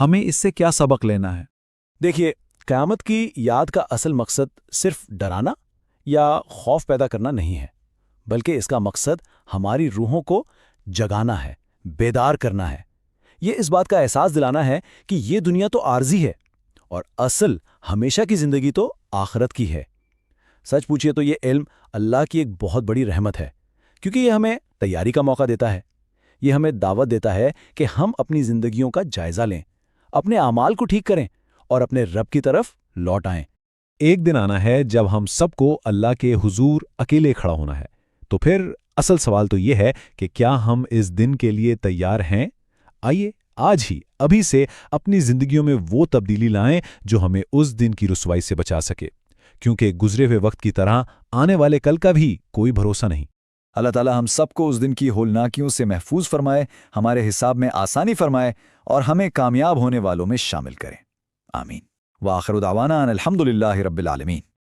ہمیں اس سے کیا سبق لینا ہے؟ دیکھیے، قیامت کی یاد کا اصل مقصد صرف ڈرانا یا خوف پیدا کرنا نہیں ہے، بلکہ اس کا مقصد ہماری روحوں کو جگانا ہے، بیدار کرنا ہے۔ یہ اس بات کا احساس دلانا ہے کہ یہ دنیا تو عارضی ہے اور اصل ہمیشہ کی زندگی تو آخرت کی ہے۔ سچ پوچھئے تو یہ علم اللہ کی ایک بہت بڑی رحمت ہے، کیونکہ یہ ہمیں تیاری کا موقع دیتا ہے۔ یہ ہمیں دعوت دیتا ہے کہ ہم اپنی زندگیوں کا جائزہ لیں، اپنے اعمال کو ٹھیک کریں اور اپنے رب کی طرف لوٹ آئیں۔ ایک دن آنا ہے جب ہم سب کو اللہ کے حضور اکیلے کھڑا ہونا ہے، تو پھر اصل سوال تو یہ ہے کہ کیا ہم اس دن کے لیے تیار ہیں؟ آئیے آج ہی ابھی سے اپنی زندگیوں میں وہ تبدیلی لائیں جو ہمیں اس دن کی رسوائی سے بچا سکے، کیونکہ گزرے ہوئے وقت کی طرح آنے والے کل کا بھی کوئی بھروسہ نہیں۔ اللہ تعالی ہم سب کو اس دن کی ہولناکیوں سے محفوظ فرمائے، ہمارے حساب میں آسانی فرمائے اور ہمیں کامیاب ہونے والوں میں شامل کریں۔ آمین۔ وآخر دعوانا ان الحمد للہ رب العالمین۔